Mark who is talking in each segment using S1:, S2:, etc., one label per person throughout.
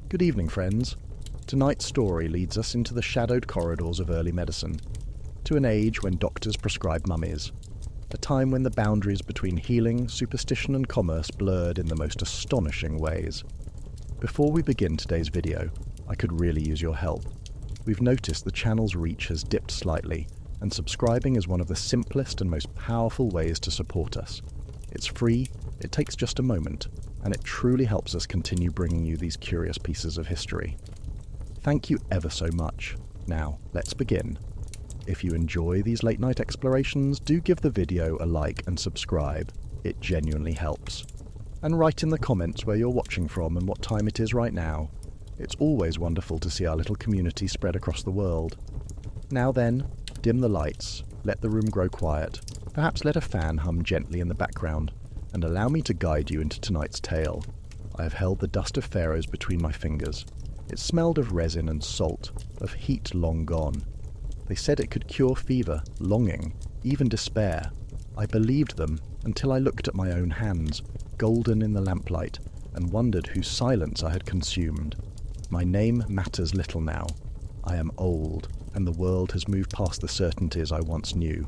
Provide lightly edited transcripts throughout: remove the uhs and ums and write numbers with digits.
S1: Good evening, friends. Tonight's story leads us into the shadowed corridors of early medicine, to an age when doctors prescribed mummies, a time when the boundaries between healing, superstition and commerce blurred in the most astonishing ways. Before we begin today's video, I could really use your help. We've noticed the channel's reach has dipped slightly, and subscribing is one of the simplest and most powerful ways to support us. It's free, it takes just a moment, and it truly helps us continue bringing you these curious pieces of history. Thank you ever so much. Now, let's begin. If you enjoy these late-night explorations, do give the video a like and subscribe. It genuinely helps. And write in the comments where you're watching from and what time it is right now. It's always wonderful to see our little community spread across the world. Now then, dim the lights, let the room grow quiet, perhaps let a fan hum gently in the background, and allow me to guide you into tonight's tale. I have held the dust of pharaohs between my fingers. It smelled of resin and salt, of heat long gone. They said it could cure fever, longing, even despair. I believed them until I looked at my own hands, golden in the lamplight, and wondered whose silence I had consumed. My name matters little now. I am old, and the world has moved past the certainties I once knew.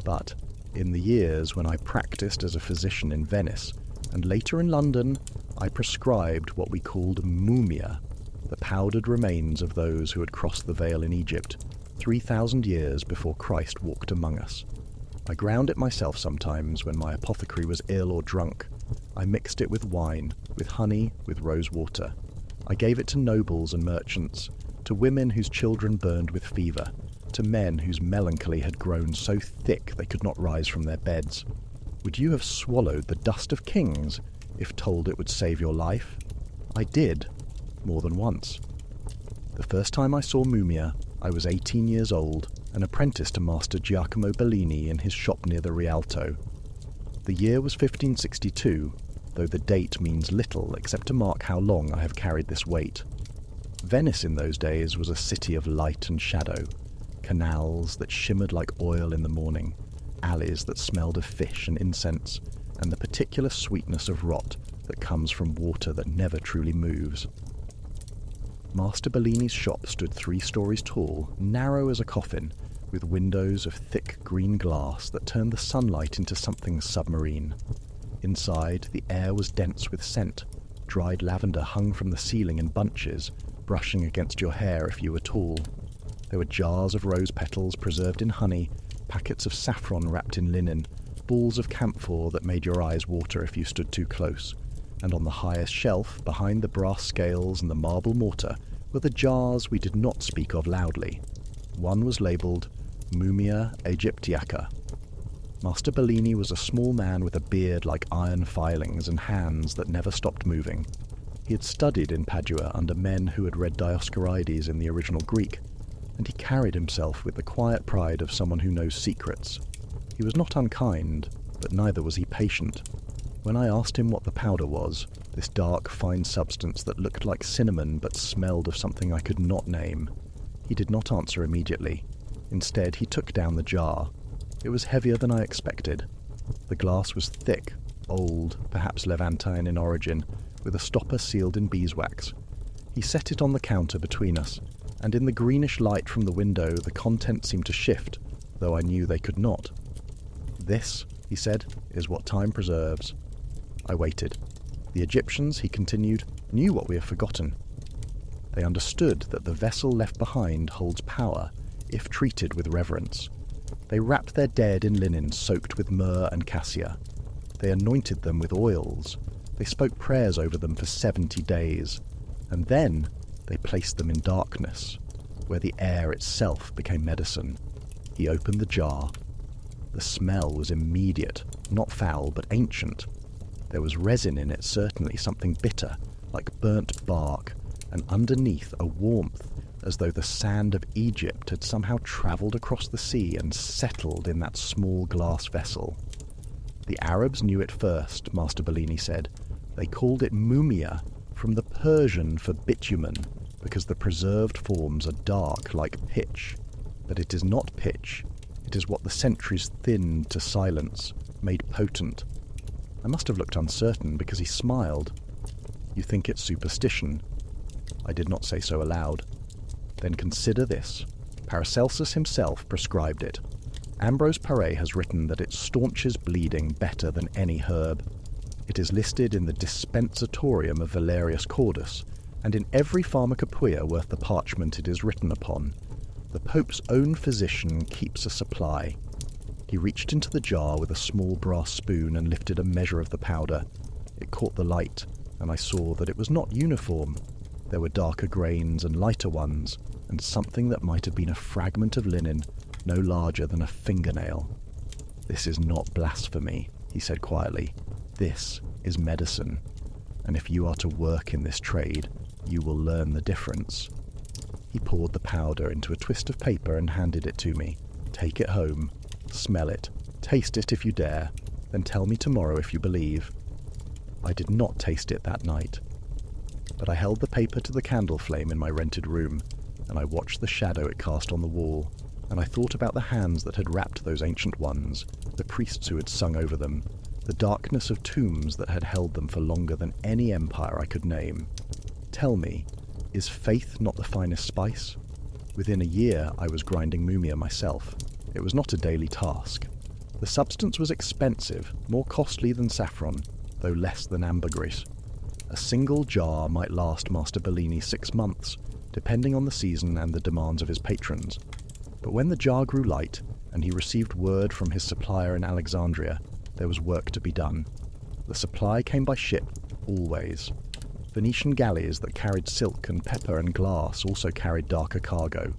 S1: But in the years when I practiced as a physician in Venice, and later in London, I prescribed what we called mumia, the powdered remains of those who had crossed the veil in Egypt 3,000 years before Christ walked among us. I ground it myself sometimes when my apothecary was ill or drunk. I mixed it with wine, with honey, with rose water. I gave it to nobles and merchants, to women whose children burned with fever, to men whose melancholy had grown so thick they could not rise from their beds. Would you have swallowed the dust of kings if told it would save your life? I did, more than once. The first time I saw mumia, I was 18 years old, an apprentice to Master Giacomo Bellini in his shop near the Rialto. The year was 1562, though the date means little except to mark how long I have carried this weight. Venice in those days was a city of light and shadow, canals that shimmered like oil in the morning, alleys that smelled of fish and incense, and the particular sweetness of rot that comes from water that never truly moves. Master Bellini's shop stood 3 stories tall, narrow as a coffin, with windows of thick green glass that turned the sunlight into something submarine. Inside, the air was dense with scent. Dried lavender hung from the ceiling in bunches, brushing against your hair if you were tall. There were jars of rose petals preserved in honey, packets of saffron wrapped in linen, balls of camphor that made your eyes water if you stood too close. And on the highest shelf, behind the brass scales and the marble mortar, were the jars we did not speak of loudly. One was labelled Mumia Aegyptiaca. Master Bellini was a small man with a beard like iron filings and hands that never stopped moving. He had studied in Padua under men who had read Dioscorides in the original Greek, and he carried himself with the quiet pride of someone who knows secrets. He was not unkind, but neither was he patient. When I asked him what the powder was, this dark, fine substance that looked like cinnamon but smelled of something I could not name, he did not answer immediately. Instead, he took down the jar. It was heavier than I expected. The glass was thick, old, perhaps Levantine in origin, with a stopper sealed in beeswax. He set it on the counter between us, and in the greenish light from the window the contents seemed to shift, though I knew they could not. "This," he said, "is what time preserves." I waited. The Egyptians, he continued, knew what we have forgotten. They understood that the vessel left behind holds power, if treated with reverence. They wrapped their dead in linen soaked with myrrh and cassia. They anointed them with oils. They spoke prayers over them for 70 days. And then they placed them in darkness, where the air itself became medicine. He opened the jar. The smell was immediate, not foul, but ancient. There was resin in it, certainly, something bitter, like burnt bark, and underneath a warmth, as though the sand of Egypt had somehow travelled across the sea and settled in that small glass vessel. The Arabs knew it first, Master Bellini said. They called it mumia, from the Persian for bitumen, because the preserved forms are dark like pitch. But it is not pitch. It is what the centuries thinned to silence, made potent. I must have looked uncertain because he smiled. You think it's superstition. I did not say so aloud. Then consider this. Paracelsus himself prescribed it. Ambrose Paré has written that it staunches bleeding better than any herb. It is listed in the Dispensatorium of Valerius Cordus, and in every pharmacopoeia worth the parchment it is written upon. The Pope's own physician keeps a supply. He reached into the jar with a small brass spoon and lifted a measure of the powder. It caught the light, and I saw that it was not uniform. There were darker grains and lighter ones, and something that might have been a fragment of linen, no larger than a fingernail. "This is not blasphemy," he said quietly. "This is medicine, and if you are to work in this trade, you will learn the difference." He poured the powder into a twist of paper and handed it to me. "Take it home, smell it, taste it if you dare, then tell me tomorrow if you believe." I did not taste it that night, but I held the paper to the candle flame in my rented room, and I watched the shadow it cast on the wall, and I thought about the hands that had wrapped those ancient ones, the priests who had sung over them, the darkness of tombs that had held them for longer than any empire I could name. Tell me, is faith not the finest spice? Within a year I was grinding mumia myself. It was not a daily task. The substance was expensive, more costly than saffron, though less than ambergris. A single jar might last Master Bellini 6 months, depending on the season and the demands of his patrons. But when the jar grew light, and he received word from his supplier in Alexandria, there was work to be done. The supply came by ship, always. Venetian galleys that carried silk and pepper and glass also carried darker cargo.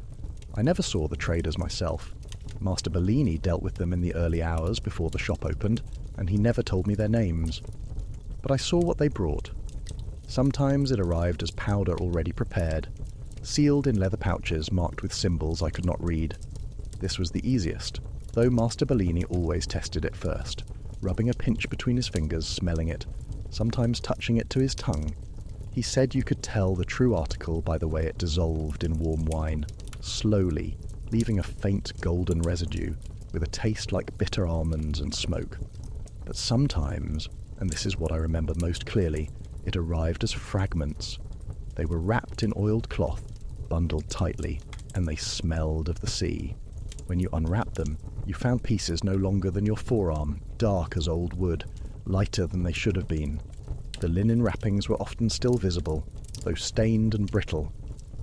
S1: I never saw the traders myself. Master Bellini dealt with them in the early hours before the shop opened, and he never told me their names. But I saw what they brought. Sometimes it arrived as powder already prepared, sealed in leather pouches marked with symbols I could not read. This was the easiest, though Master Bellini always tested it first, rubbing a pinch between his fingers, smelling it, sometimes touching it to his tongue. He said you could tell the true article by the way it dissolved in warm wine, slowly, leaving a faint golden residue, with a taste like bitter almonds and smoke. But sometimes, and this is what I remember most clearly, it arrived as fragments. They were wrapped in oiled cloth, bundled tightly, and they smelled of the sea. When you unwrapped them, you found pieces no longer than your forearm, dark as old wood, lighter than they should have been. The linen wrappings were often still visible, though stained and brittle.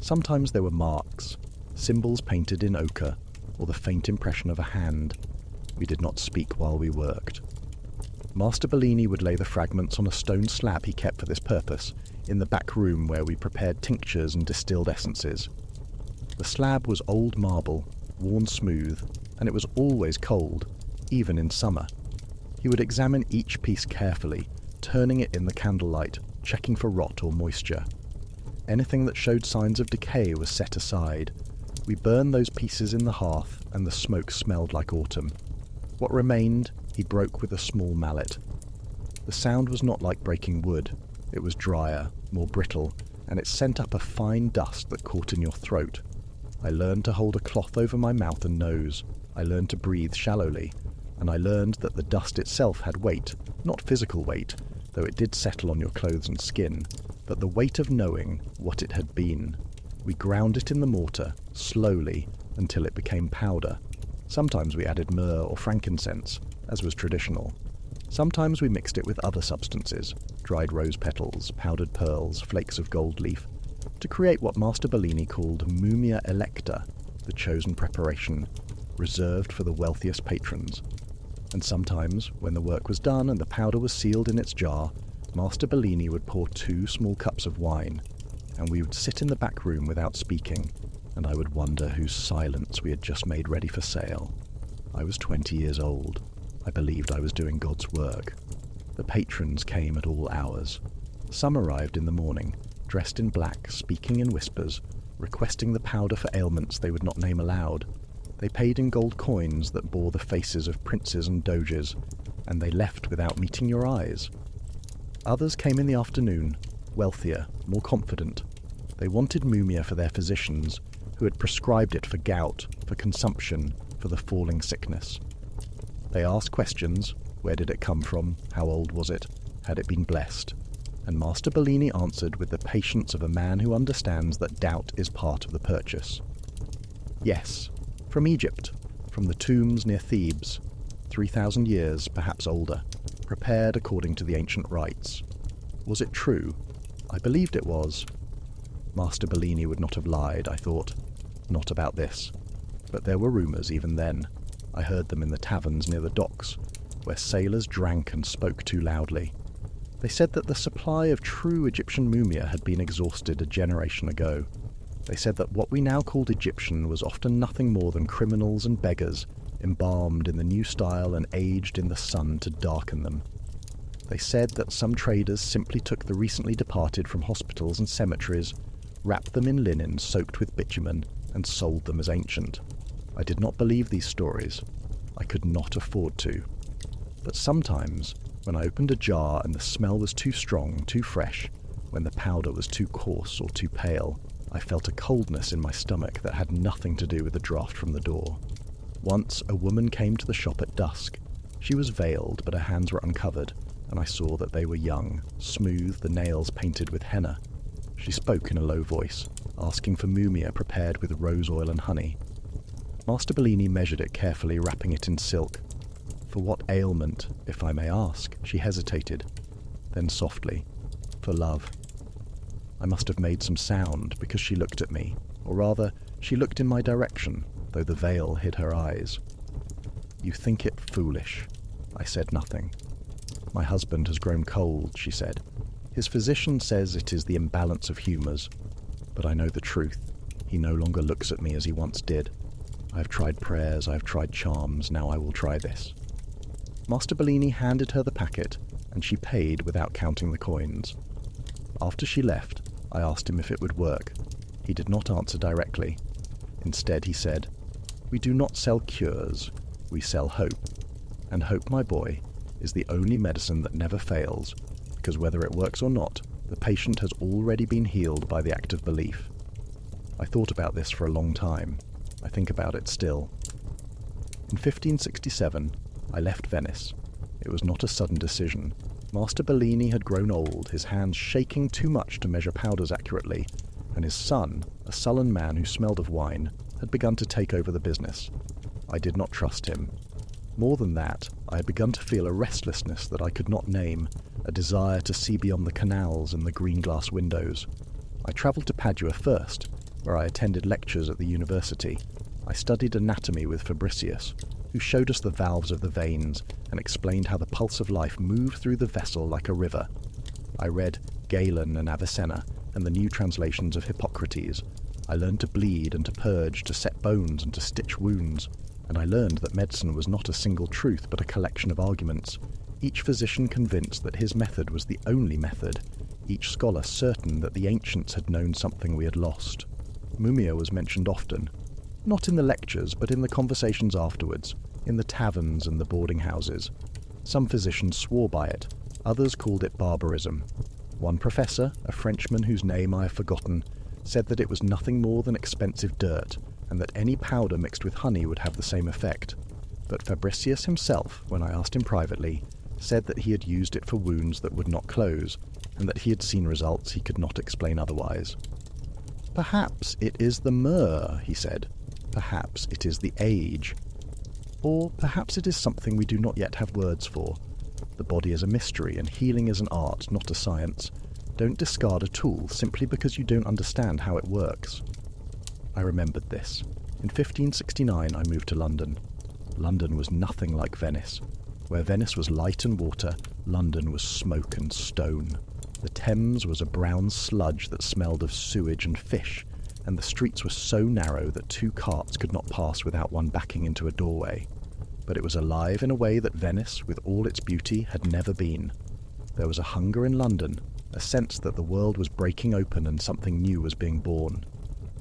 S1: Sometimes there were marks, symbols painted in ochre, or the faint impression of a hand. We did not speak while we worked. Master Bellini would lay the fragments on a stone slab he kept for this purpose, in the back room where we prepared tinctures and distilled essences. The slab was old marble, worn smooth, and it was always cold, even in summer. He would examine each piece carefully, turning it in the candlelight, checking for rot or moisture. Anything that showed signs of decay was set aside. We burned those pieces in the hearth, and the smoke smelled like autumn. What remained, he broke with a small mallet. The sound was not like breaking wood. It was drier, more brittle, and it sent up a fine dust that caught in your throat. I learned to hold a cloth over my mouth and nose. I learned to breathe shallowly, and I learned that the dust itself had weight, not physical weight, though it did settle on your clothes and skin, but the weight of knowing what it had been. We ground it in the mortar, slowly, until it became powder. Sometimes we added myrrh or frankincense, as was traditional. Sometimes we mixed it with other substances, dried rose petals, powdered pearls, flakes of gold leaf, to create what Master Bellini called mumia electa, the chosen preparation, reserved for the wealthiest patrons. And sometimes, when the work was done and the powder was sealed in its jar, Master Bellini would pour 2 small cups of wine, and we would sit in the back room without speaking, and I would wonder whose silence we had just made ready for sale. I was 20 years old. I believed I was doing God's work. The patrons came at all hours. Some arrived in the morning, dressed in black, speaking in whispers, requesting the powder for ailments they would not name aloud. They paid in gold coins that bore the faces of princes and doges, and they left without meeting your eyes. Others came in the afternoon, wealthier, more confident. They wanted mumia for their physicians, who had prescribed it for gout, for consumption, for the falling sickness. They asked questions. Where did it come from? How old was it? Had it been blessed? and Master Bellini answered with the patience of a man who understands that doubt is part of the purchase. Yes, from Egypt, from the tombs near Thebes, 3,000 years, perhaps older, prepared according to the ancient rites. Was it true? I believed it was. Master Bellini would not have lied, I thought. Not about this. But there were rumours even then. I heard them in the taverns near the docks, where sailors drank and spoke too loudly. They said that the supply of true Egyptian mumia had been exhausted a generation ago. They said that what we now called Egyptian was often nothing more than criminals and beggars, embalmed in the new style and aged in the sun to darken them. They said that some traders simply took the recently departed from hospitals and cemeteries, wrapped them in linen soaked with bitumen, and sold them as ancient. I did not believe these stories. I could not afford to. But sometimes, when I opened a jar and the smell was too strong, too fresh, when the powder was too coarse or too pale, I felt a coldness in my stomach that had nothing to do with the draught from the door. Once a woman came to the shop at dusk. She was veiled, but her hands were uncovered, and I saw that they were young, smooth, the nails painted with henna. She spoke in a low voice, asking for mumia prepared with rose oil and honey. Master Bellini measured it carefully, wrapping it in silk. For what ailment, if I may ask? She hesitated. Then softly, for love. I must have made some sound, because she looked at me, or rather, she looked in my direction, though the veil hid her eyes. You think it foolish. I said nothing. My husband has grown cold, she said. His physician says it is the imbalance of humours. But I know the truth. He no longer looks at me as he once did. I have tried prayers, I have tried charms, now I will try this. Master Bellini handed her the packet, and she paid without counting the coins. After she left, I asked him if it would work. He did not answer directly. Instead, he said, "We do not sell cures, we sell hope. And hope, my boy, is the only medicine that never fails, because whether it works or not, the patient has already been healed by the act of belief." I thought about this for a long time. I think about it still. In 1567, I left Venice. It was not a sudden decision. Master Bellini had grown old, his hands shaking too much to measure powders accurately, and his son, a sullen man who smelled of wine, had begun to take over the business. I did not trust him. More than that, I had begun to feel a restlessness that I could not name, a desire to see beyond the canals and the green glass windows. I travelled to Padua first, where I attended lectures at the university. I studied anatomy with Fabricius, who showed us the valves of the veins and explained how the pulse of life moved through the vessel like a river. I read Galen and Avicenna and the new translations of Hippocrates. I learned to bleed and to purge, to set bones and to stitch wounds. And I learned that medicine was not a single truth but a collection of arguments, each physician convinced that his method was the only method, each scholar certain that the ancients had known something we had lost. Mumia was mentioned often, not in the lectures but in the conversations afterwards, in the taverns and the boarding houses. Some physicians swore by it, others called it barbarism. One professor, a Frenchman whose name I have forgotten, said that it was nothing more than expensive dirt, and that any powder mixed with honey would have the same effect. But Fabricius himself, when I asked him privately, said that he had used it for wounds that would not close, and that he had seen results he could not explain otherwise. "Perhaps it is the myrrh," he said. "Perhaps it is the age. Or perhaps it is something we do not yet have words for. The body is a mystery, and healing is an art, not a science. Don't discard a tool simply because you don't understand how it works." I remembered this. In 1569 I moved to London. London was nothing like Venice. Where Venice was light and water, London was smoke and stone. The Thames was a brown sludge that smelled of sewage and fish, and the streets were so narrow that two carts could not pass without one backing into a doorway. But it was alive in a way that Venice, with all its beauty, had never been. There was a hunger in London, a sense that the world was breaking open and something new was being born.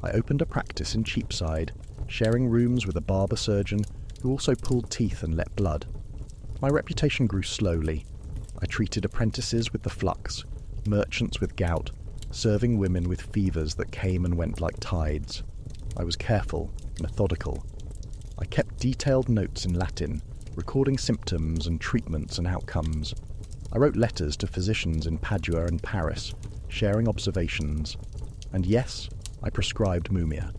S1: I opened a practice in Cheapside, sharing rooms with a barber surgeon who also pulled teeth and let blood. My reputation grew slowly. I treated apprentices with the flux, merchants with gout, serving women with fevers that came and went like tides. I was careful, methodical. I kept detailed notes in Latin, recording symptoms and treatments and outcomes. I wrote letters to physicians in Padua and Paris, sharing observations. And yes, I prescribed mumia.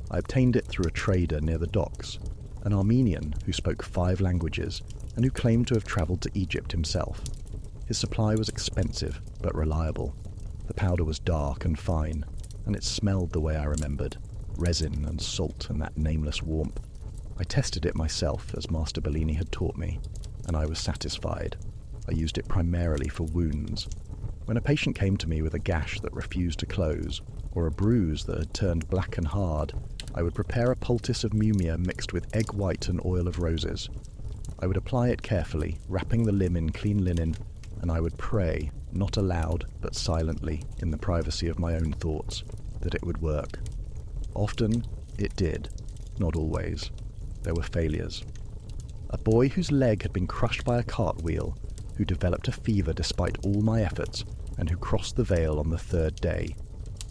S1: I obtained it through a trader near the docks, an Armenian who spoke 5 languages and who claimed to have travelled to Egypt himself. His supply was expensive but reliable. The powder was dark and fine, and it smelled the way I remembered, resin and salt and that nameless warmth. I tested it myself, as Master Bellini had taught me, and I was satisfied. I used it primarily for wounds. When a patient came to me with a gash that refused to close, or a bruise that had turned black and hard, I would prepare a poultice of mumia mixed with egg white and oil of roses. I would apply it carefully, wrapping the limb in clean linen, and I would pray, not aloud but silently, in the privacy of my own thoughts, that it would work. Often it did, not always. There were failures. A boy whose leg had been crushed by a cartwheel, who developed a fever despite all my efforts, and who crossed the veil on the 3rd day.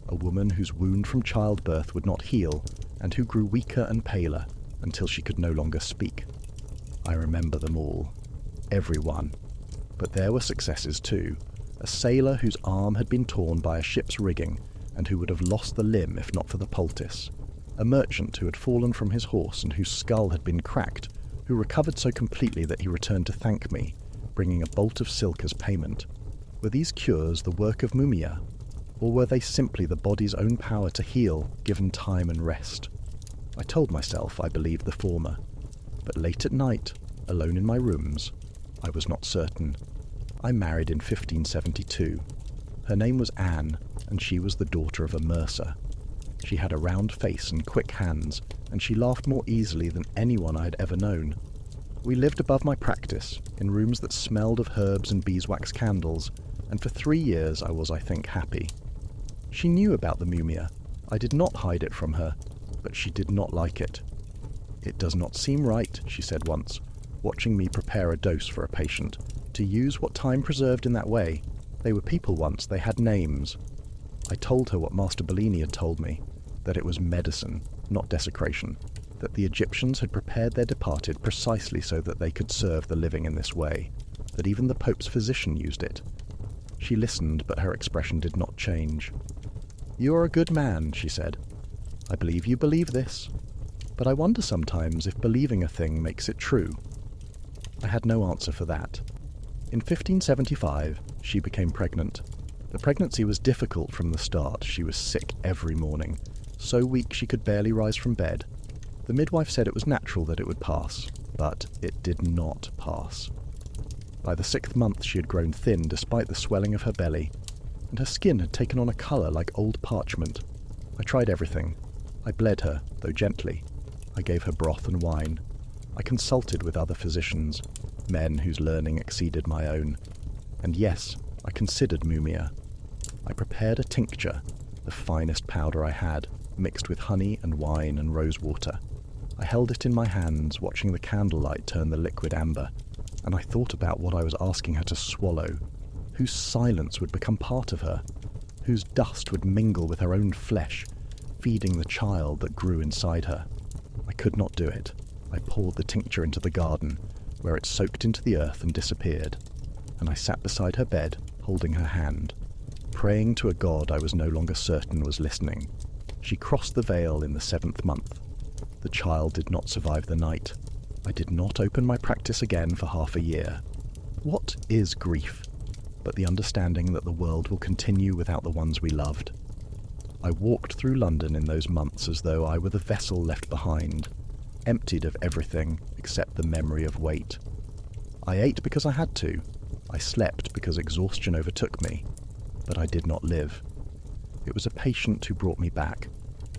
S1: A woman whose wound from childbirth would not heal, and who grew weaker and paler until she could no longer speak. I remember them all. Every one. But there were successes too. A sailor whose arm had been torn by a ship's rigging, and who would have lost the limb if not for the poultice. A merchant who had fallen from his horse and whose skull had been cracked, who recovered so completely that he returned to thank me, bringing a bolt of silk as payment. Were these cures the work of mumia, or were they simply the body's own power to heal, given time and rest? I told myself I believed the former, but late at night, alone in my rooms, I was not certain. I married in 1572. Her name was Anne, and she was the daughter of a mercer. She had a round face and quick hands, and she laughed more easily than anyone I had ever known. We lived above my practice, in rooms that smelled of herbs and beeswax candles, and for 3 years I was, I think, happy. She knew about the mumia. I did not hide it from her, but she did not like it. "It does not seem right," she said once, watching me prepare a dose for a patient, "to use what time preserved in that way. They were people once, they had names." I told her what Master Bellini had told me, that it was medicine, not desecration, that the Egyptians had prepared their departed precisely so that they could serve the living in this way, that even the Pope's physician used it. She listened, but her expression did not change. "You are a good man," she said. "I believe you believe this, but I wonder sometimes if believing a thing makes it true." I had no answer for that. In 1575, she became pregnant. The pregnancy was difficult from the start. She was sick every morning, so weak she could barely rise from bed. The midwife said it was natural that it would pass, but it did not pass. By the 6th month she had grown thin despite the swelling of her belly, and her skin had taken on a colour like old parchment. I tried everything. I bled her, though gently. I gave her broth and wine. I consulted with other physicians, men whose learning exceeded my own. And yes, I considered mumia. I prepared a tincture, the finest powder I had, mixed with honey and wine and rose water. I held it in my hands, watching the candlelight turn the liquid amber, and I thought about what I was asking her to swallow, whose silence would become part of her, whose dust would mingle with her own flesh, feeding the child that grew inside her. I could not do it. I poured the tincture into the garden, where it soaked into the earth and disappeared, and I sat beside her bed, holding her hand, praying to a god I was no longer certain was listening. She crossed the veil in the 7th month. The child did not survive the night. I did not open my practice again for half a year. What is grief but the understanding that the world will continue without the ones we loved? I walked through London in those months as though I were the vessel left behind, emptied of everything except the memory of weight. I ate because I had to. I slept because exhaustion overtook me, but I did not live. It was a patient who brought me back.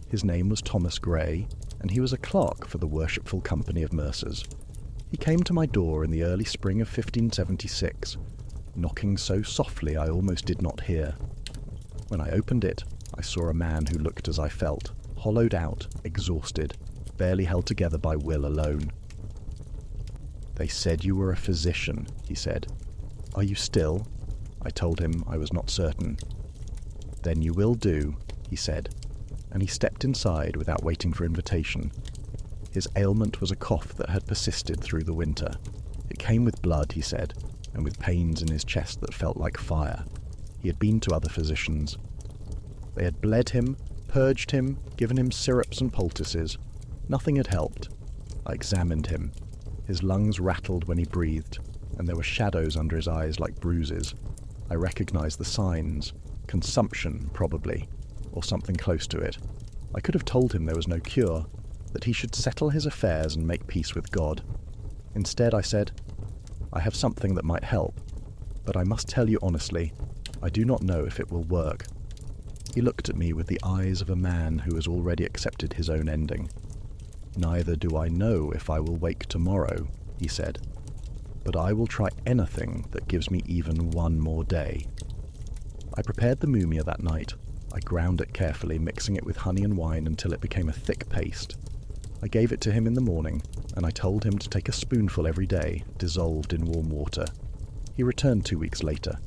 S1: His name was Thomas Gray, and he was a clerk for the Worshipful Company of Mercers. He came to my door in the early spring of 1576, knocking so softly I almost did not hear. When I opened it, I saw a man who looked as I felt, hollowed out, exhausted, barely held together by will alone. "They said you were a physician," he said. "Are you still?" I told him I was not certain. "Then you will do," he said, and he stepped inside without waiting for invitation. His ailment was a cough that had persisted through the winter. It came with blood, he said, and with pains in his chest that felt like fire. He had been to other physicians. They had bled him, purged him, given him syrups and poultices. Nothing had helped. I examined him. His lungs rattled when he breathed, and there were shadows under his eyes like bruises. I recognized the signs. Consumption, probably, or something close to it. I could have told him there was no cure, that he should settle his affairs and make peace with God. Instead, I said, "I have something that might help, but I must tell you honestly, I do not know if it will work." He looked at me with the eyes of a man who has already accepted his own ending. "Neither do I know if I will wake tomorrow," he said, "but I will try anything that gives me even one more day." I prepared the mumia that night. I ground it carefully, mixing it with honey and wine until it became a thick paste. I gave it to him in the morning, and I told him to take a spoonful every day, dissolved in warm water. He returned 2 weeks later.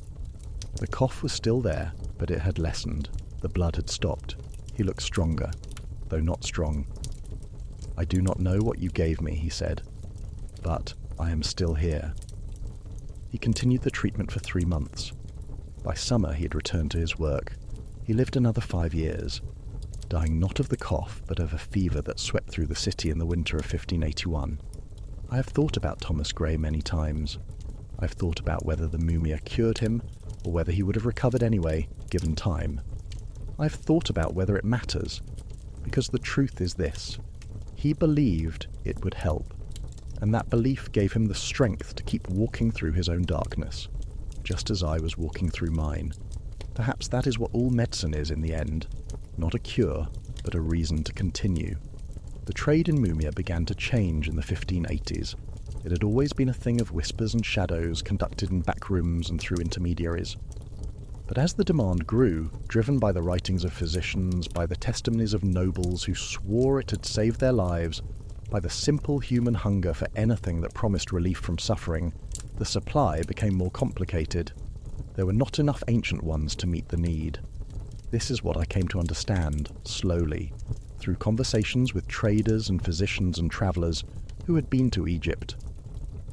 S1: The cough was still there, but it had lessened. The blood had stopped. He looked stronger, though not strong. "I do not know what you gave me," he said, "but I am still here." He continued the treatment for 3 months. By summer he had returned to his work. He lived another 5 years, dying not of the cough, but of a fever that swept through the city in the winter of 1581. I have thought about Thomas Gray many times. I have thought about whether the mumia cured him, or whether he would have recovered anyway, given time. I have thought about whether it matters, because the truth is this. He believed it would help, and that belief gave him the strength to keep walking through his own darkness, just as I was walking through mine. Perhaps that is what all medicine is in the end, not a cure, but a reason to continue. The trade in mumia began to change in the 1580s. It had always been a thing of whispers and shadows conducted in back rooms and through intermediaries. But as the demand grew, driven by the writings of physicians, by the testimonies of nobles who swore it had saved their lives, by the simple human hunger for anything that promised relief from suffering, the supply became more complicated. There were not enough ancient ones to meet the need. This is what I came to understand, slowly, through conversations with traders and physicians and travellers who had been to Egypt.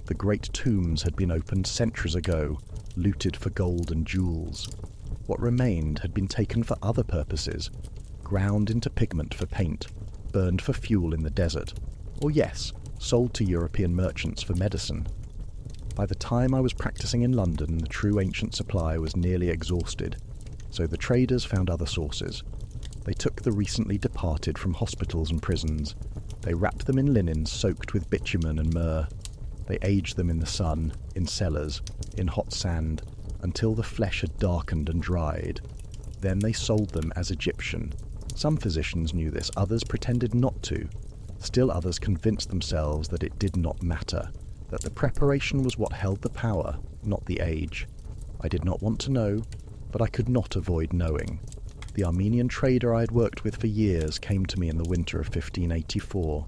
S1: The great tombs had been opened centuries ago, looted for gold and jewels. What remained had been taken for other purposes, ground into pigment for paint, burned for fuel in the desert, or yes, sold to European merchants for medicine. By the time I was practicing in London, the true ancient supply was nearly exhausted, so the traders found other sources. They took the recently departed from hospitals and prisons. They wrapped them in linen soaked with bitumen and myrrh. They aged them in the sun, in cellars, in hot sand, until the flesh had darkened and dried. Then they sold them as Egyptian. Some physicians knew this, others pretended not to. Still others convinced themselves that it did not matter, that the preparation was what held the power, not the age. I did not want to know, but I could not avoid knowing. The Armenian trader I had worked with for years came to me in the winter of 1584.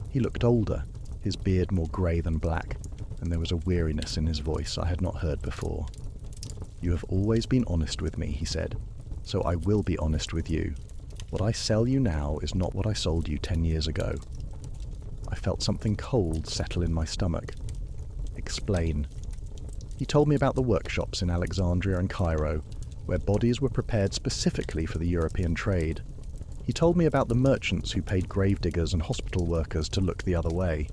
S1: He looked older, his beard more grey than black, and there was a weariness in his voice I had not heard before. "You have always been honest with me," he said, "so I will be honest with you. What I sell you now is not what I sold you 10 years ago." I felt something cold settle in my stomach. "Explain." He told me about the workshops in Alexandria and Cairo, where bodies were prepared specifically for the European trade. He told me about the merchants who paid gravediggers and hospital workers to look the other way.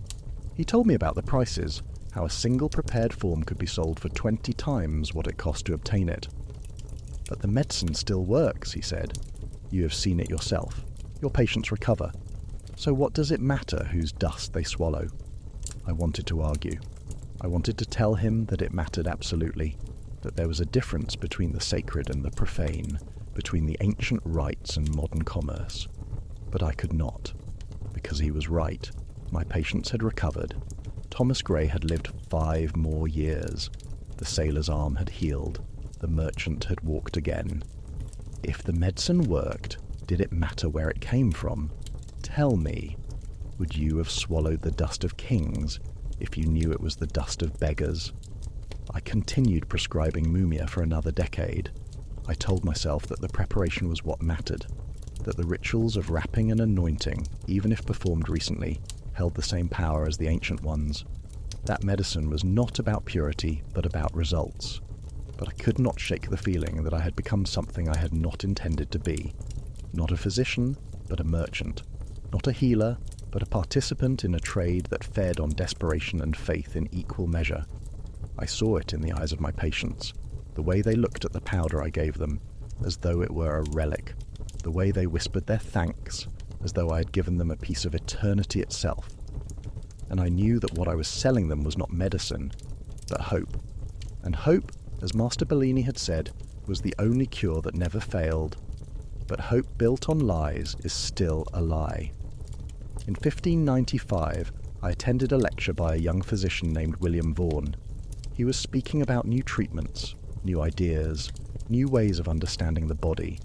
S1: He told me about the prices, how a single prepared form could be sold for 20 times what it cost to obtain it. "But the medicine still works," he said. "You have seen it yourself. Your patients recover. So what does it matter whose dust they swallow?" I wanted to argue. I wanted to tell him that it mattered absolutely, that there was a difference between the sacred and the profane, between the ancient rites and modern commerce. But I could not, because he was right. My patients had recovered. Thomas Gray had lived 5 more years. The sailor's arm had healed. The merchant had walked again. If the medicine worked, did it matter where it came from? Tell me, would you have swallowed the dust of kings if you knew it was the dust of beggars? I continued prescribing mumia for another decade. I told myself that the preparation was what mattered, that the rituals of wrapping and anointing, even if performed recently, held the same power as the ancient ones. That medicine was not about purity, but about results. But I could not shake the feeling that I had become something I had not intended to be. Not a physician, but a merchant. Not a healer, but a participant in a trade that fed on desperation and faith in equal measure. I saw it in the eyes of my patients, the way they looked at the powder I gave them, as though it were a relic, the way they whispered their thanks, as though I had given them a piece of eternity itself. And I knew that what I was selling them was not medicine, but hope. And hope, as Master Bellini had said, was the only cure that never failed. But hope built on lies is still a lie. In 1595, I attended a lecture by a young physician named William Vaughan. He was speaking about new treatments, new ideas, new ways of understanding the body,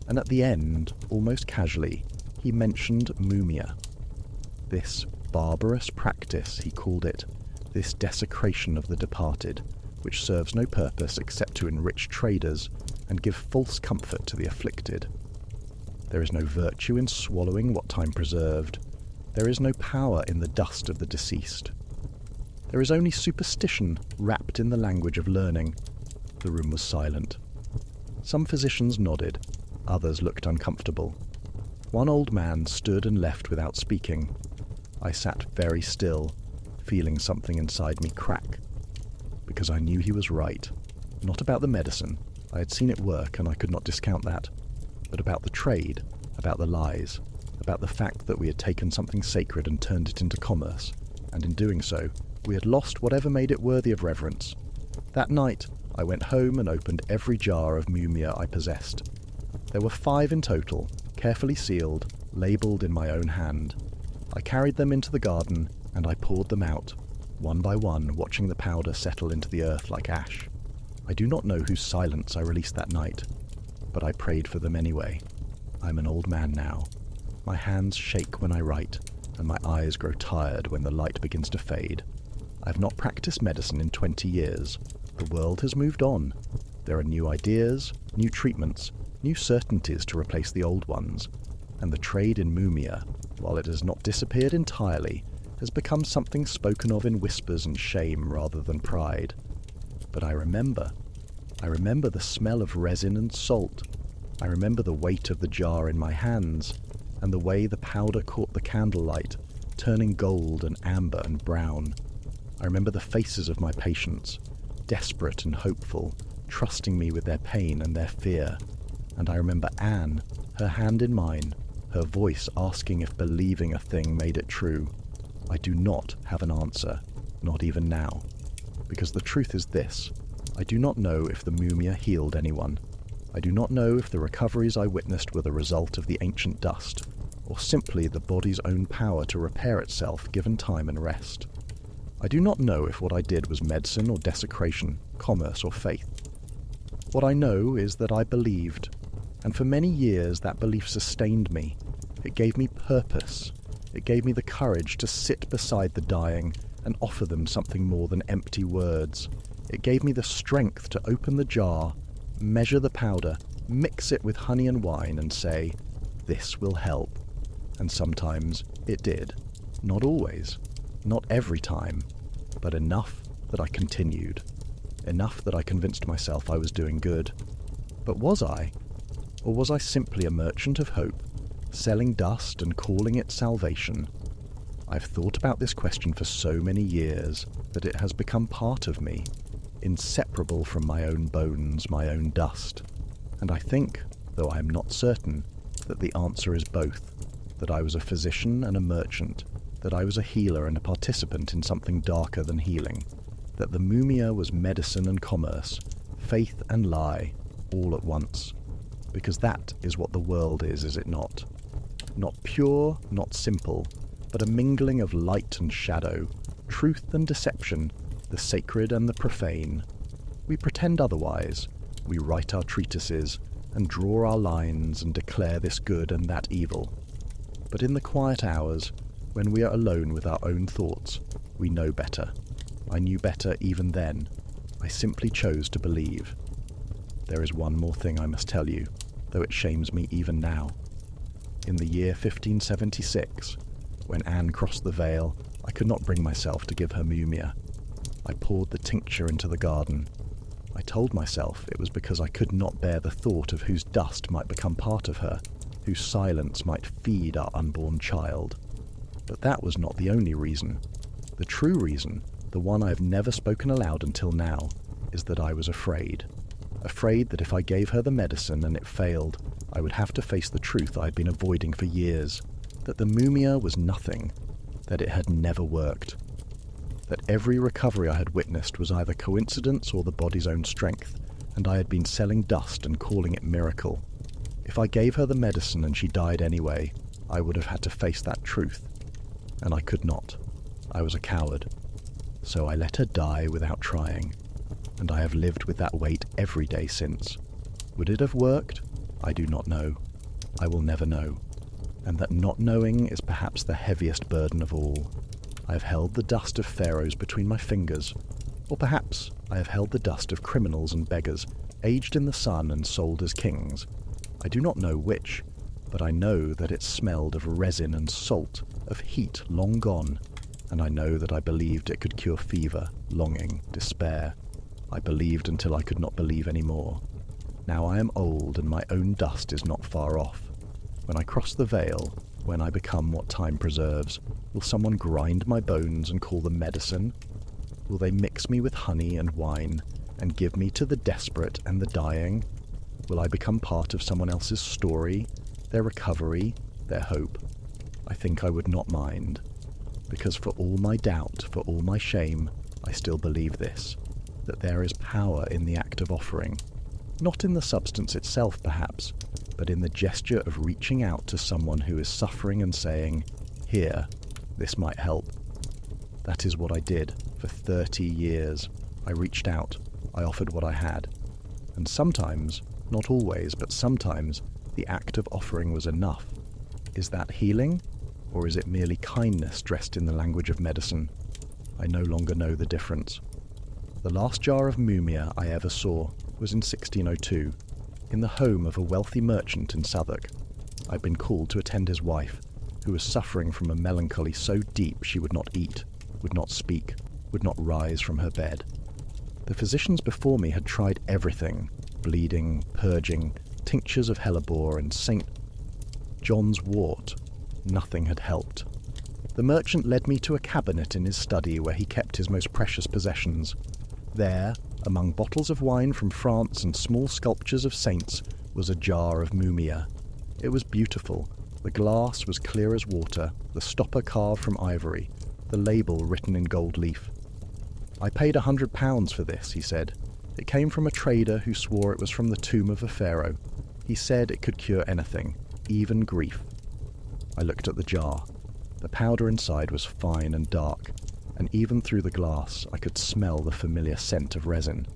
S1: and at the end, almost casually, he mentioned mumia. This barbarous practice, he called it, this desecration of the departed, which serves no purpose except to enrich traders and give false comfort to the afflicted. There is no virtue in swallowing what time preserved. There is no power in the dust of the deceased. There is only superstition wrapped in the language of learning. The room was silent. Some physicians nodded, others looked uncomfortable. One old man stood and left without speaking. I sat very still, feeling something inside me crack. Because I knew he was right. Not about the medicine. I had seen it work and I could not discount that. But about the trade, about the lies, about the fact that we had taken something sacred and turned it into commerce, and in doing so, we had lost whatever made it worthy of reverence. That night, I went home and opened every jar of mumia I possessed. There were 5 in total, carefully sealed, labelled in my own hand. I carried them into the garden, and I poured them out, one by one, watching the powder settle into the earth like ash. I do not know whose silence I released that night, but I prayed for them anyway. I'm an old man now. My hands shake when I write, and my eyes grow tired when the light begins to fade. I've not practiced medicine in 20 years. The world has moved on. There are new ideas, new treatments, new certainties to replace the old ones, and the trade in mumia, while it has not disappeared entirely, has become something spoken of in whispers and shame rather than pride. But I remember the smell of resin and salt. I remember the weight of the jar in my hands, and the way the powder caught the candlelight, turning gold and amber and brown. I remember the faces of my patients, desperate and hopeful, trusting me with their pain and their fear. And I remember Anne, her hand in mine, her voice asking if believing a thing made it true. I do not have an answer, not even now. Because the truth is this: I do not know if the mumia healed anyone. I do not know if the recoveries I witnessed were the result of the ancient dust, or simply the body's own power to repair itself given time and rest. I do not know if what I did was medicine or desecration, commerce or faith. What I know is that I believed, and for many years that belief sustained me. It gave me purpose. It gave me the courage to sit beside the dying and offer them something more than empty words. It gave me the strength to open the jar, measure the powder, mix it with honey and wine and say, "This will help." And sometimes it did. Not always. Not every time. But enough that I continued. Enough that I convinced myself I was doing good. But was I? Or was I simply a merchant of hope, selling dust and calling it salvation? I've thought about this question for so many years that it has become part of me, inseparable from my own bones, my own dust. And I think, though I am not certain, that the answer is both, that I was a physician and a merchant, that I was a healer and a participant in something darker than healing, that the mumia was medicine and commerce, faith and lie, all at once. Because that is what the world is it not? Not pure, not simple, but a mingling of light and shadow, truth and deception, the sacred and the profane. We pretend otherwise. We write our treatises, and draw our lines, and declare this good and that evil. But in the quiet hours, when we are alone with our own thoughts, we know better. I knew better even then. I simply chose to believe. There is one more thing I must tell you, though it shames me even now. In the year 1576, when Anne crossed the Vale, I could not bring myself to give her mumia. I poured the tincture into the garden. I told myself it was because I could not bear the thought of whose dust might become part of her, whose silence might feed our unborn child. But that was not the only reason. The true reason, the one I have never spoken aloud until now, is that I was afraid. Afraid that if I gave her the medicine and it failed, I would have to face the truth I had been avoiding for years, that the mumia was nothing, that it had never worked, that every recovery I had witnessed was either coincidence or the body's own strength, and I had been selling dust and calling it miracle. If I gave her the medicine and she died anyway, I would have had to face that truth, and I could not. I was a coward. So I let her die without trying, and I have lived with that weight every day since. Would it have worked? I do not know. I will never know. And that not knowing is perhaps the heaviest burden of all. I have held the dust of pharaohs between my fingers, or perhaps I have held the dust of criminals and beggars, aged in the sun and sold as kings. I do not know which, but I know that it smelled of resin and salt, of heat long gone, and I know that I believed it could cure fever, longing, despair. I believed until I could not believe any more. Now I am old and my own dust is not far off. When I cross the veil, when I become what time preserves, will someone grind my bones and call them medicine? Will they mix me with honey and wine and give me to the desperate and the dying? Will I become part of someone else's story, their recovery, their hope? I think I would not mind, because for all my doubt, for all my shame, I still believe this, that there is power in the act of offering, not in the substance itself perhaps, but in the gesture of reaching out to someone who is suffering and saying, "Here, this might help." That is what I did for 30 years. I reached out, I offered what I had, and sometimes, not always, but sometimes, the act of offering was enough. Is that healing, or is it merely kindness dressed in the language of medicine? I no longer know the difference. The last jar of mumia I ever saw was in 1602, in the home of a wealthy merchant in Southwark. I'd been called to attend his wife, who was suffering from a melancholy so deep she would not eat, would not speak, would not rise from her bed. The physicians before me had tried everything, bleeding, purging, tinctures of hellebore and St. John's wort. Nothing had helped. The merchant led me to a cabinet in his study where he kept his most precious possessions. There, among bottles of wine from France and small sculptures of saints, was a jar of mumia. It was beautiful. The glass was clear as water, the stopper carved from ivory, the label written in gold leaf. "I paid £100 for this," he said. "It came from a trader who swore it was from the tomb of a pharaoh. He said it could cure anything, even grief." I looked at the jar. The powder inside was fine and dark, and even through the glass I could smell the familiar scent of resin.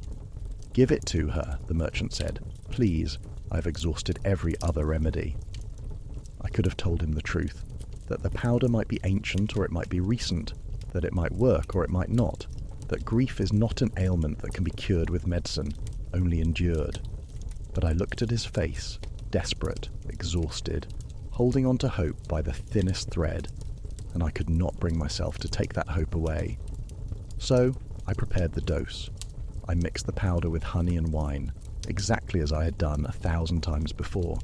S1: "Give it to her," the merchant said. "Please, I've exhausted every other remedy." I could have told him the truth, that the powder might be ancient or it might be recent, that it might work or it might not, that grief is not an ailment that can be cured with medicine, only endured. But I looked at his face, desperate, exhausted, holding on to hope by the thinnest thread, and I could not bring myself to take that hope away. So I prepared the dose. I mixed the powder with honey and wine, exactly as I had done 1,000 times before.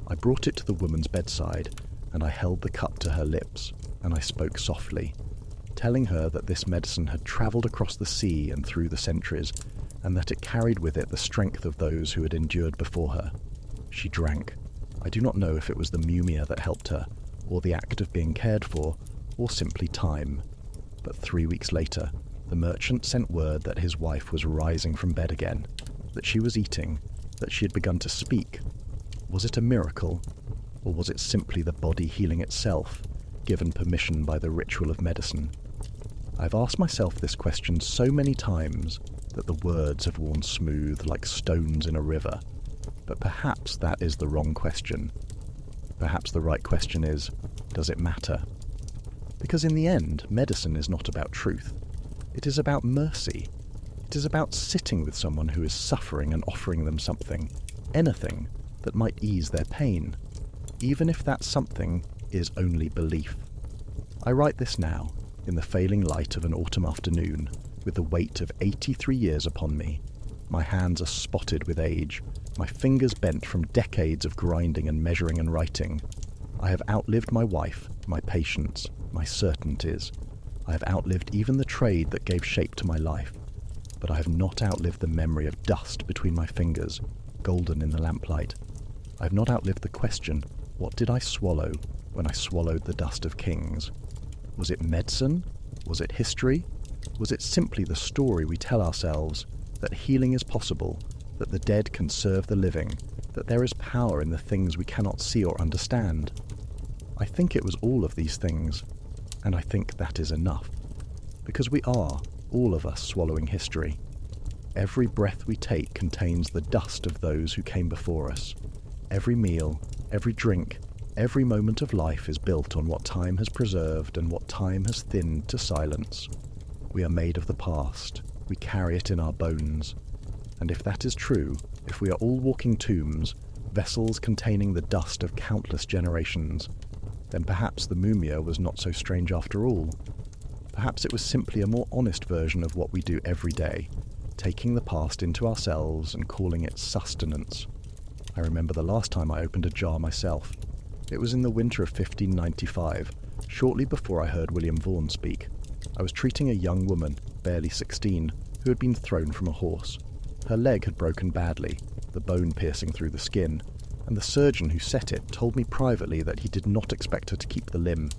S1: I brought it to the woman's bedside, and I held the cup to her lips, and I spoke softly, telling her that this medicine had travelled across the sea and through the centuries, and that it carried with it the strength of those who had endured before her. She drank. I do not know if it was the mumia that helped her, or the act of being cared for, or simply time. But 3 weeks later, the merchant sent word that his wife was rising from bed again, that she was eating, that she had begun to speak. Was it a miracle, or was it simply the body healing itself, given permission by the ritual of medicine? I've asked myself this question so many times that the words have worn smooth like stones in a river. But perhaps that is the wrong question. Perhaps the right question is, does it matter? Because in the end, medicine is not about truth. It is about mercy. It is about sitting with someone who is suffering and offering them something, anything, that might ease their pain, even if that something is only belief. I write this now, in the failing light of an autumn afternoon, with the weight of 83 years upon me. My hands are spotted with age, my fingers bent from decades of grinding and measuring and writing. I have outlived my wife, my patience, my certainties. I have outlived even the trade that gave shape to my life. But I have not outlived the memory of dust between my fingers, golden in the lamplight. I have not outlived the question, what did I swallow when I swallowed the dust of kings? Was it medicine? Was it history? Was it simply the story we tell ourselves that healing is possible, that the dead can serve the living, that there is power in the things we cannot see or understand? I think it was all of these things, and I think that is enough. Because we are, all of us, swallowing history. Every breath we take contains the dust of those who came before us. Every meal, every drink, every moment of life is built on what time has preserved and what time has thinned to silence. We are made of the past. We carry it in our bones. And if that is true, if we are all walking tombs, vessels containing the dust of countless generations, then perhaps the mumia was not so strange after all. Perhaps it was simply a more honest version of what we do every day, taking the past into ourselves and calling it sustenance. I remember the last time I opened a jar myself. It was in the winter of 1595, shortly before I heard William Vaughan speak. I was treating a young woman, barely 16, who had been thrown from a horse. Her leg had broken badly, the bone piercing through the skin, and the surgeon who set it told me privately that he did not expect her to keep the limb.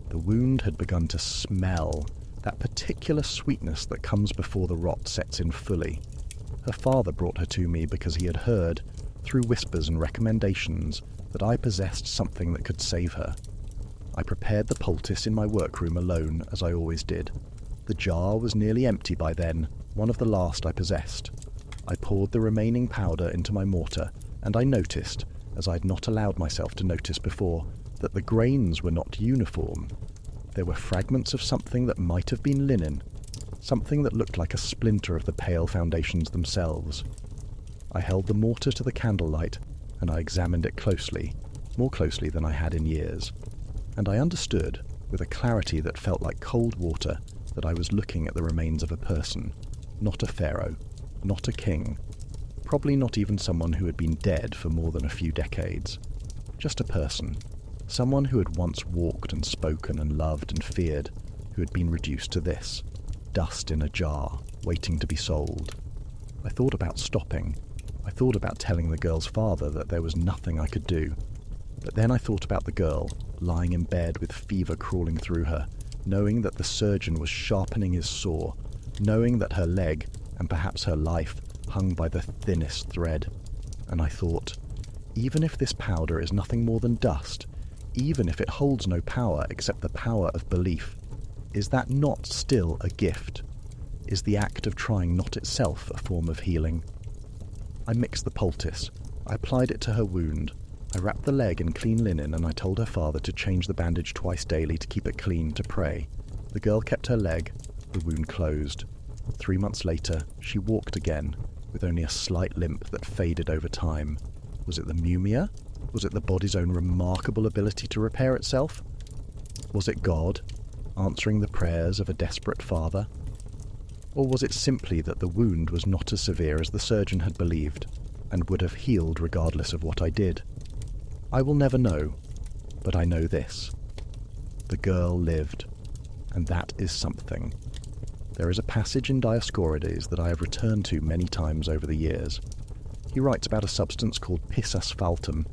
S1: The wound had begun to smell, that particular sweetness that comes before the rot sets in fully. Her father brought her to me because he had heard, through whispers and recommendations, that I possessed something that could save her. I prepared the poultice in my workroom alone, as I always did. The jar was nearly empty by then, one of the last I possessed. I poured the remaining powder into my mortar, and I noticed, as I had not allowed myself to notice before, that the grains were not uniform. There were fragments of something that might have been linen, something that looked like a splinter of the pale foundations themselves. I held the mortar to the candlelight, and I examined it closely, more closely than I had in years. And I understood, with a clarity that felt like cold water, that I was looking at the remains of a person, not a pharaoh, not a king, probably not even someone who had been dead for more than a few decades. Just a person, someone who had once walked and spoken and loved and feared, who had been reduced to this, dust in a jar, waiting to be sold. I thought about stopping. I thought about telling the girl's father that there was nothing I could do. But then I thought about the girl, lying in bed with fever crawling through her, knowing that the surgeon was sharpening his saw, knowing that her leg, and perhaps her life, hung by the thinnest thread. And I thought, even if this powder is nothing more than dust, even if it holds no power except the power of belief, is that not still a gift? Is the act of trying not itself a form of healing? I mixed the poultice. I applied it to her wound. I wrapped the leg in clean linen, and I told her father to change the bandage twice daily to keep it clean, to pray. The girl kept her leg. The wound closed. 3 months later, she walked again, with only a slight limp that faded over time. Was it the mumia? Was it the body's own remarkable ability to repair itself? Was it God, answering the prayers of a desperate father? Or was it simply that the wound was not as severe as the surgeon had believed, and would have healed regardless of what I did? I will never know, but I know this. The girl lived, and that is something. There is a passage in Dioscorides that I have returned to many times over the years. He writes about a substance called pis asphaltum,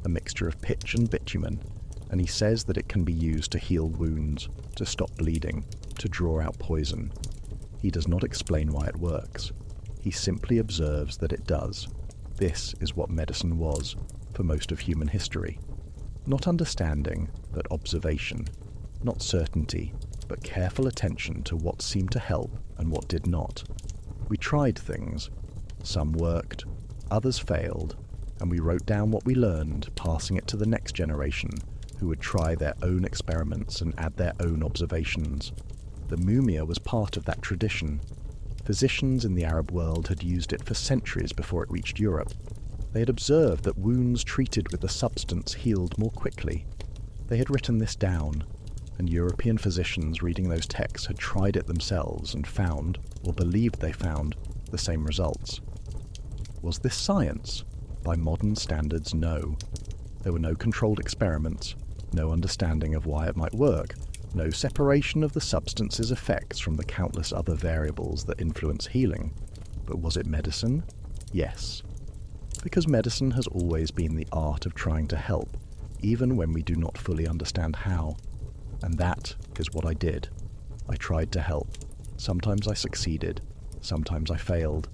S1: a mixture of pitch and bitumen, and he says that it can be used to heal wounds, to stop bleeding, to draw out poison. He does not explain why it works. He simply observes that it does. This is what medicine was for most of human history. Not understanding, but observation. Not certainty, but careful attention to what seemed to help and what did not. We tried things. Some worked, others failed, and we wrote down what we learned, passing it to the next generation, who would try their own experiments and add their own observations. The mumia was part of that tradition. Physicians in the Arab world had used it for centuries before it reached Europe. They had observed that wounds treated with the substance healed more quickly. They had written this down. and European physicians reading those texts had tried it themselves and found, or believed they found, the same results. Was this science? By modern standards, no. There were no controlled experiments, no understanding of why it might work, no separation of the substance's effects from the countless other variables that influence healing. But was it medicine? Yes. Because medicine has always been the art of trying to help, even when we do not fully understand how. And that is what I did. I tried to help. Sometimes I succeeded, sometimes I failed.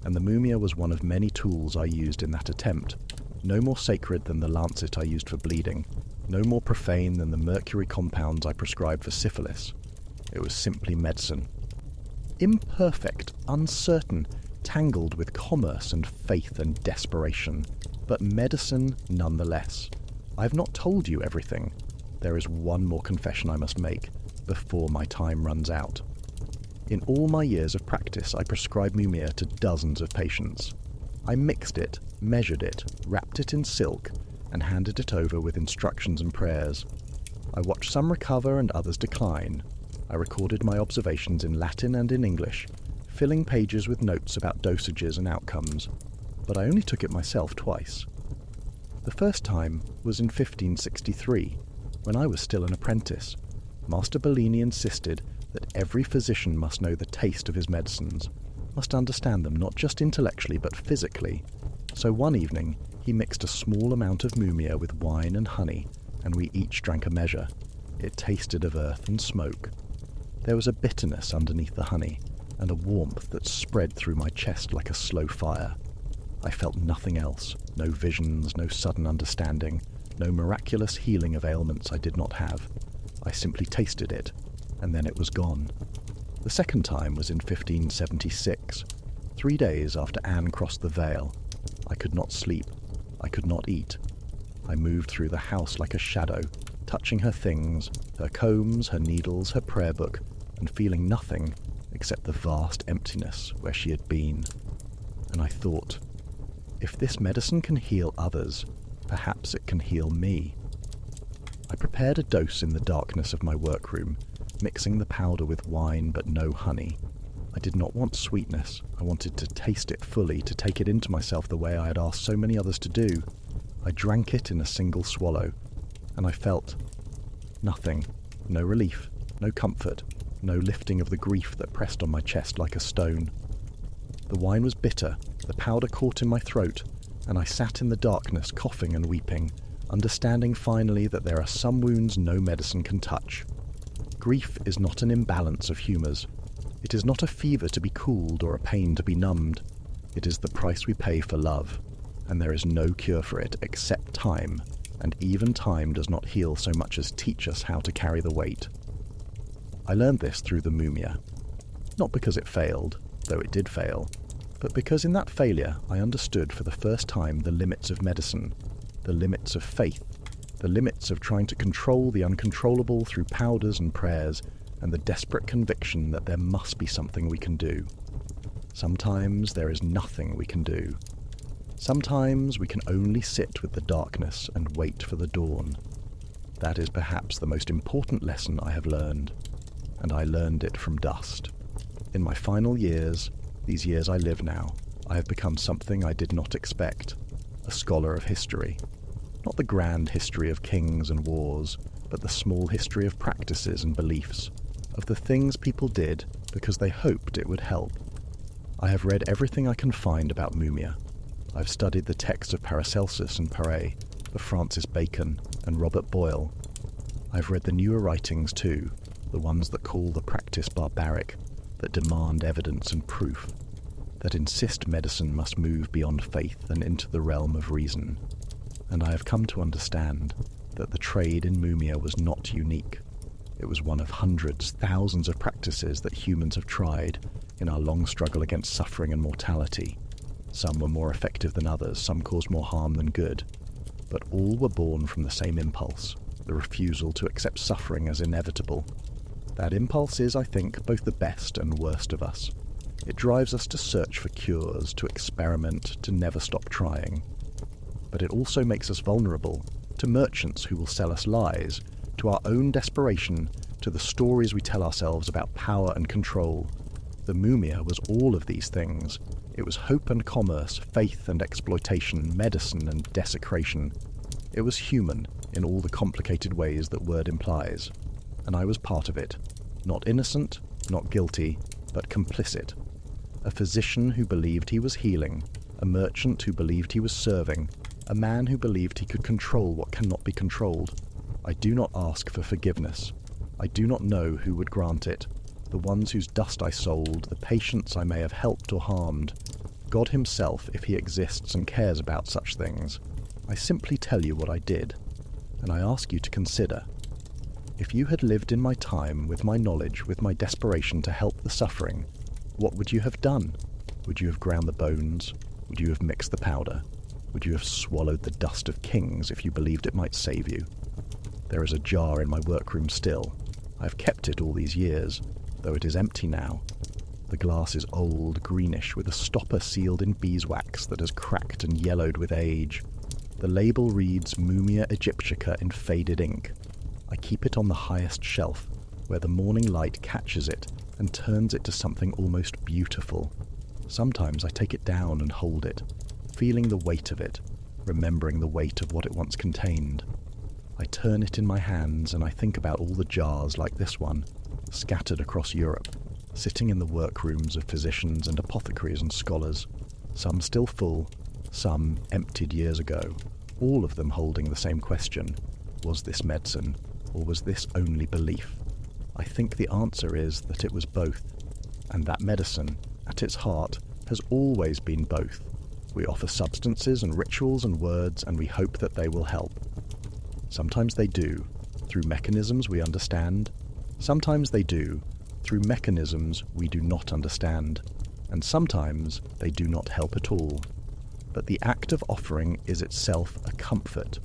S1: And the mumia was one of many tools I used in that attempt, no more sacred than the lancet I used for bleeding, no more profane than the mercury compounds I prescribed for syphilis. It was simply medicine. Imperfect, uncertain, tangled with commerce and faith and desperation, but medicine nonetheless. I have not told you everything. There is one more confession I must make before my time runs out. In all my years of practice, I prescribed mumia to dozens of patients. I mixed it, measured it, wrapped it in silk, and handed it over with instructions and prayers. I watched some recover and others decline. I recorded my observations in Latin and in English, filling pages with notes about dosages and outcomes, but I only took it myself twice. The first time was in 1563, when I was still an apprentice. Master Bellini insisted that every physician must know the taste of his medicines, must understand them not just intellectually but physically. So one evening, he mixed a small amount of mumia with wine and honey, and we each drank a measure. It tasted of earth and smoke. There was a bitterness underneath the honey, and a warmth that spread through my chest like a slow fire. I felt nothing else, no visions, no sudden understanding, no miraculous healing of ailments I did not have. I simply tasted it, and then it was gone. The second time was in 1576, 3 days after Anne crossed the Veil. I could not sleep. I could not eat. I moved through the house like a shadow, touching her things, her combs, her needles, her prayer book, and feeling nothing except the vast emptiness where she had been. And I thought, if this medicine can heal others, perhaps it can heal me. I prepared a dose in the darkness of my workroom, mixing the powder with wine but no honey. I did not want sweetness. I wanted to taste it fully, to take it into myself the way I had asked so many others to do. I drank it in a single swallow, and I felt nothing. No relief, no comfort, no lifting of the grief that pressed on my chest like a stone. The wine was bitter, the powder caught in my throat, and I sat in the darkness coughing and weeping, understanding finally that there are some wounds no medicine can touch. Grief is not an imbalance of humours. It is not a fever to be cooled or a pain to be numbed. It is the price we pay for love, and there is no cure for it except time, and even time does not heal so much as teach us how to carry the weight. I learned this through the mumia, not because it failed, though it did fail, but because in that failure I understood for the first time the limits of medicine, the limits of faith, the limits of trying to control the uncontrollable through powders and prayers, and the desperate conviction that there must be something we can do. Sometimes there is nothing we can do. Sometimes we can only sit with the darkness and wait for the dawn. That is perhaps the most important lesson I have learned, and I learned it from dust. In my final years, these years I live now, I have become something I did not expect, a scholar of history. Not the grand history of kings and wars, but the small history of practices and beliefs, of the things people did because they hoped it would help. I have read everything I can find about mumia. I've studied the texts of Paracelsus and Paré, of Francis Bacon and Robert Boyle. I've read the newer writings too, the ones that call the practice barbaric, that demand evidence and proof, that insist medicine must move beyond faith and into the realm of reason. And I have come to understand that the trade in mumia was not unique. It was one of hundreds, thousands of practices that humans have tried in our long struggle against suffering and mortality. Some were more effective than others, some caused more harm than good, but all were born from the same impulse, the refusal to accept suffering as inevitable. That impulse is, I think, both the best and worst of us. It drives us to search for cures, to experiment, to never stop trying. But it also makes us vulnerable to merchants who will sell us lies, to to our own desperation, to the stories we tell ourselves about power and control. The mumia was all of these things. It was hope and commerce, faith and exploitation, medicine and desecration. It was human in all the complicated ways that word implies. And I was part of it. Not innocent, not guilty, but complicit. A physician who believed he was healing, a merchant who believed he was serving, a man who believed he could control what cannot be controlled. I do not ask for forgiveness. I do not know who would grant it. The ones whose dust I sold, the patients I may have helped or harmed. God himself, if he exists and cares about such things. I simply tell you what I did, and I ask you to consider. If you had lived in my time, with my knowledge, with my desperation to help the suffering, what would you have done? Would you have ground the bones? Would you have mixed the powder? Would you have swallowed the dust of kings if you believed it might save you? There is a jar in my workroom still. I have kept it all these years, though it is empty now. The glass is old, greenish, with a stopper sealed in beeswax that has cracked and yellowed with age. The label reads Mumia Egyptica in faded ink. I keep it on the highest shelf, where the morning light catches it and turns it to something almost beautiful. Sometimes I take it down and hold it, feeling the weight of it, remembering the weight of what it once contained. I turn it in my hands and I think about all the jars like this one, scattered across Europe, sitting in the workrooms of physicians and apothecaries and scholars, some still full, some emptied years ago, all of them holding the same question: was this medicine, or was this only belief? I think the answer is that it was both, and that medicine, at its heart, has always been both. We offer substances and rituals and words, and we hope that they will help. Sometimes they do, through mechanisms we understand. Sometimes they do, through mechanisms we do not understand. And sometimes they do not help at all. But the act of offering is itself a comfort.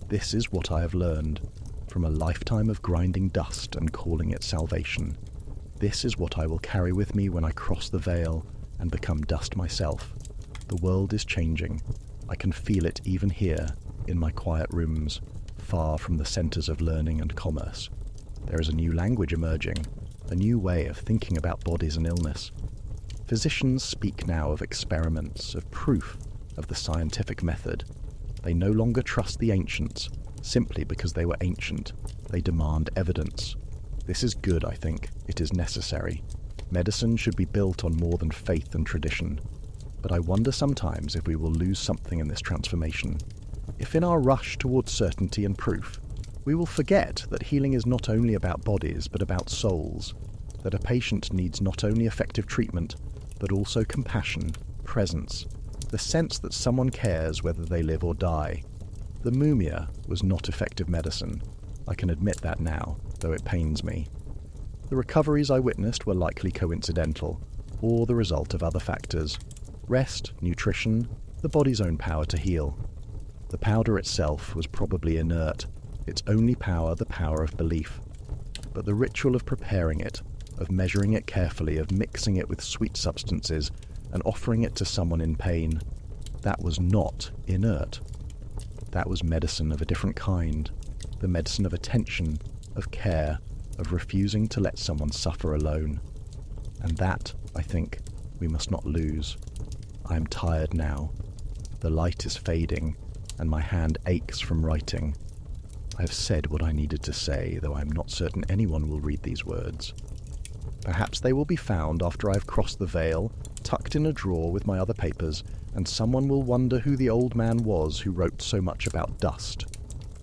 S1: This is what I have learned from a lifetime of grinding dust and calling it salvation. This is what I will carry with me when I cross the veil and become dust myself. The world is changing. I can feel it even here, in my quiet rooms, far from the centres of learning and commerce. There is a new language emerging, a new way of thinking about bodies and illness. Physicians speak now of experiments, of proof, of the scientific method. They no longer trust the ancients, simply because they were ancient. They demand evidence. This is good, I think. It is necessary. Medicine should be built on more than faith and tradition. But I wonder sometimes if we will lose something in this transformation. If in our rush towards certainty and proof, we will forget that healing is not only about bodies, but about souls, that a patient needs not only effective treatment, but also compassion, presence, the sense that someone cares whether they live or die. The mumia was not effective medicine. I can admit that now, though it pains me. The recoveries I witnessed were likely coincidental, or the result of other factors: rest, nutrition, the body's own power to heal. The powder itself was probably inert, its only power the power of belief. But the ritual of preparing it, of measuring it carefully, of mixing it with sweet substances, and offering it to someone in pain, that was not inert. That was medicine of a different kind, the medicine of attention, of care, of refusing to let someone suffer alone. And that, I think, we must not lose. I am tired now. The light is fading, and my hand aches from writing. I have said what I needed to say, though I am not certain anyone will read these words. Perhaps they will be found after I have crossed the veil, tucked in a drawer with my other papers, and someone will wonder who the old man was who wrote so much about dust.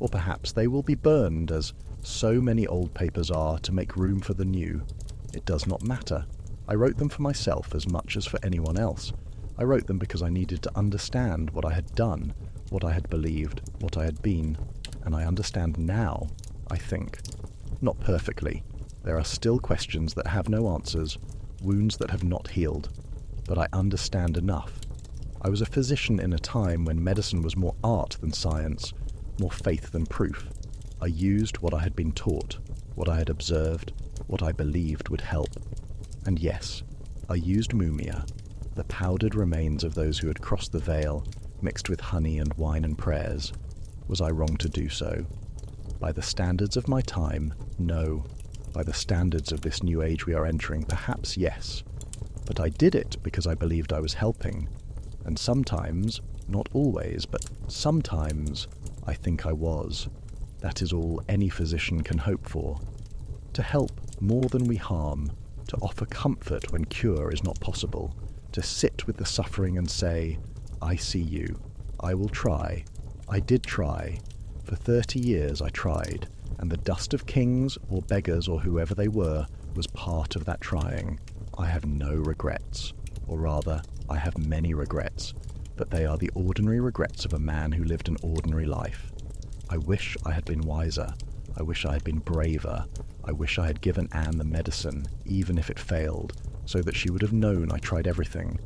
S1: Or perhaps they will be burned, as so many old papers are, to make room for the new. It does not matter. I wrote them for myself as much as for anyone else. I wrote them because I needed to understand what I had done, what I had believed, what I had been. And I understand now, I think. Not perfectly. There are still questions that have no answers, wounds that have not healed. But I understand enough. I was a physician in a time when medicine was more art than science, more faith than proof. I used what I had been taught, what I had observed, what I believed would help. And yes, I used mumia, the powdered remains of those who had crossed the veil, mixed with honey and wine and prayers. Was I wrong to do so? By the standards of my time, no. By the standards of this new age we are entering, perhaps yes. But I did it because I believed I was helping. And sometimes, not always, but sometimes, I think I was. That is all any physician can hope for. To help more than we harm, to offer comfort when cure is not possible, to sit with the suffering and say, I see you, I will try, I did try. For 30 years I tried, and the dust of kings or beggars or whoever they were was part of that trying. I have no regrets, or rather, I have many regrets, but they are the ordinary regrets of a man who lived an ordinary life. I wish I had been wiser. I wish I had been braver. I wish I had given Anne the medicine, even if it failed, so that she would have known I tried everything.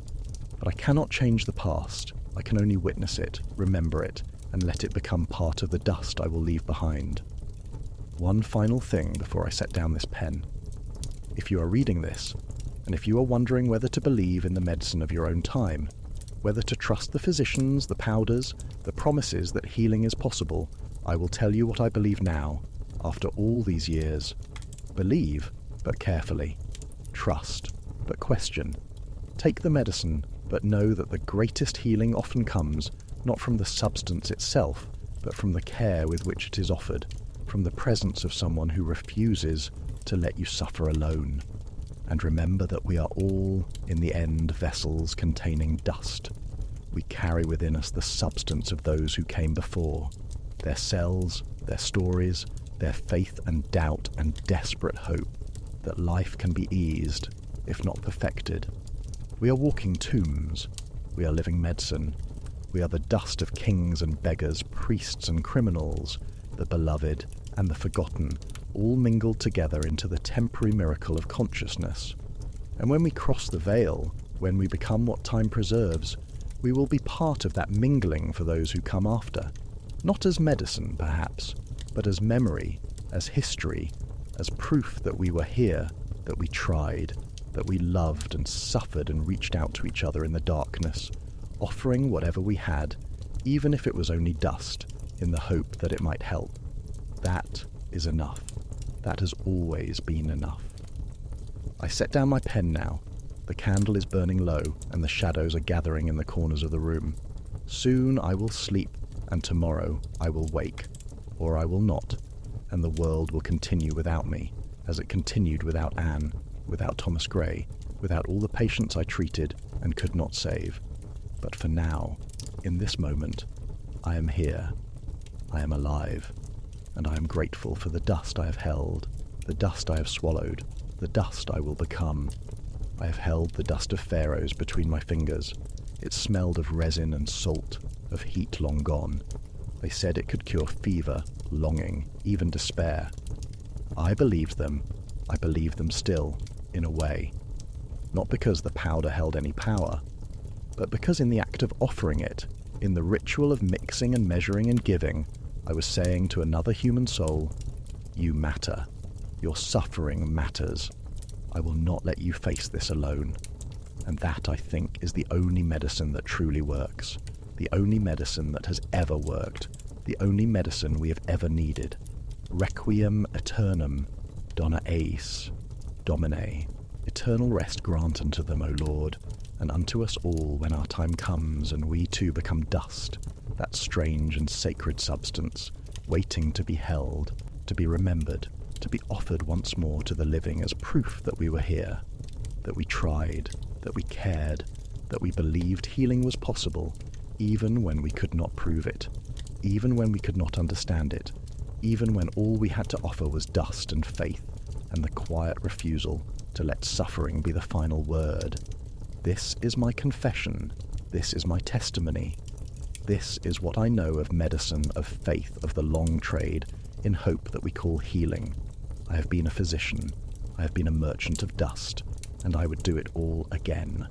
S1: But I cannot change the past. I can only witness it, remember it, and let it become part of the dust I will leave behind. One final thing before I set down this pen. If you are reading this, and if you are wondering whether to believe in the medicine of your own time, whether to trust the physicians, the powders, the promises that healing is possible, I will tell you what I believe now, after all these years. Believe, but carefully. Trust, but question. Take the medicine, but know that the greatest healing often comes not from the substance itself, but from the care with which it is offered, from the presence of someone who refuses to let you suffer alone. And remember that we are all, in the end, vessels containing dust. We carry within us the substance of those who came before, their cells, their stories, their faith and doubt and desperate hope that life can be eased, if not perfected. We are walking tombs. We are living medicine. We are the dust of kings and beggars, priests and criminals, the beloved and the forgotten, all mingled together into the temporary miracle of consciousness. And when we cross the veil, when we become what time preserves, we will be part of that mingling for those who come after. Not as medicine, perhaps, but as memory, as history, as proof that we were here, that we tried, that we loved and suffered and reached out to each other in the darkness, offering whatever we had, even if it was only dust, in the hope that it might help. That is enough. That has always been enough. I set down my pen now. The candle is burning low, and the shadows are gathering in the corners of the room. Soon I will sleep, and tomorrow I will wake, or I will not, and the world will continue without me, as it continued without Anne, without Thomas Gray, without all the patients I treated and could not save. But for now, in this moment, I am here. I am alive, and I am grateful for the dust I have held, the dust I have swallowed, the dust I will become. I have held the dust of pharaohs between my fingers. It smelled of resin and salt, of heat long gone. They said it could cure fever, longing, even despair. I believed them. I believe them still, in a way. Not because the powder held any power, but because in the act of offering it, in the ritual of mixing and measuring and giving, I was saying to another human soul, you matter. Your suffering matters. I will not let you face this alone. And that, I think, is the only medicine that truly works. The only medicine that has ever worked. The only medicine we have ever needed. Requiem aeternam, dona eis, Domine. Eternal rest grant unto them, O Lord, and unto us all when our time comes and we too become dust, that strange and sacred substance, waiting to be held, to be remembered, to be offered once more to the living as proof that we were here, that we tried, that we cared, that we believed healing was possible, even when we could not prove it, even when we could not understand it, even when all we had to offer was dust and faith, and the quiet refusal to let suffering be the final word. This is my confession. This is my testimony. This is what I know of medicine, of faith, of the long trade, in hope that we call healing. I have been a physician. I have been a merchant of dust, and I would do it all again.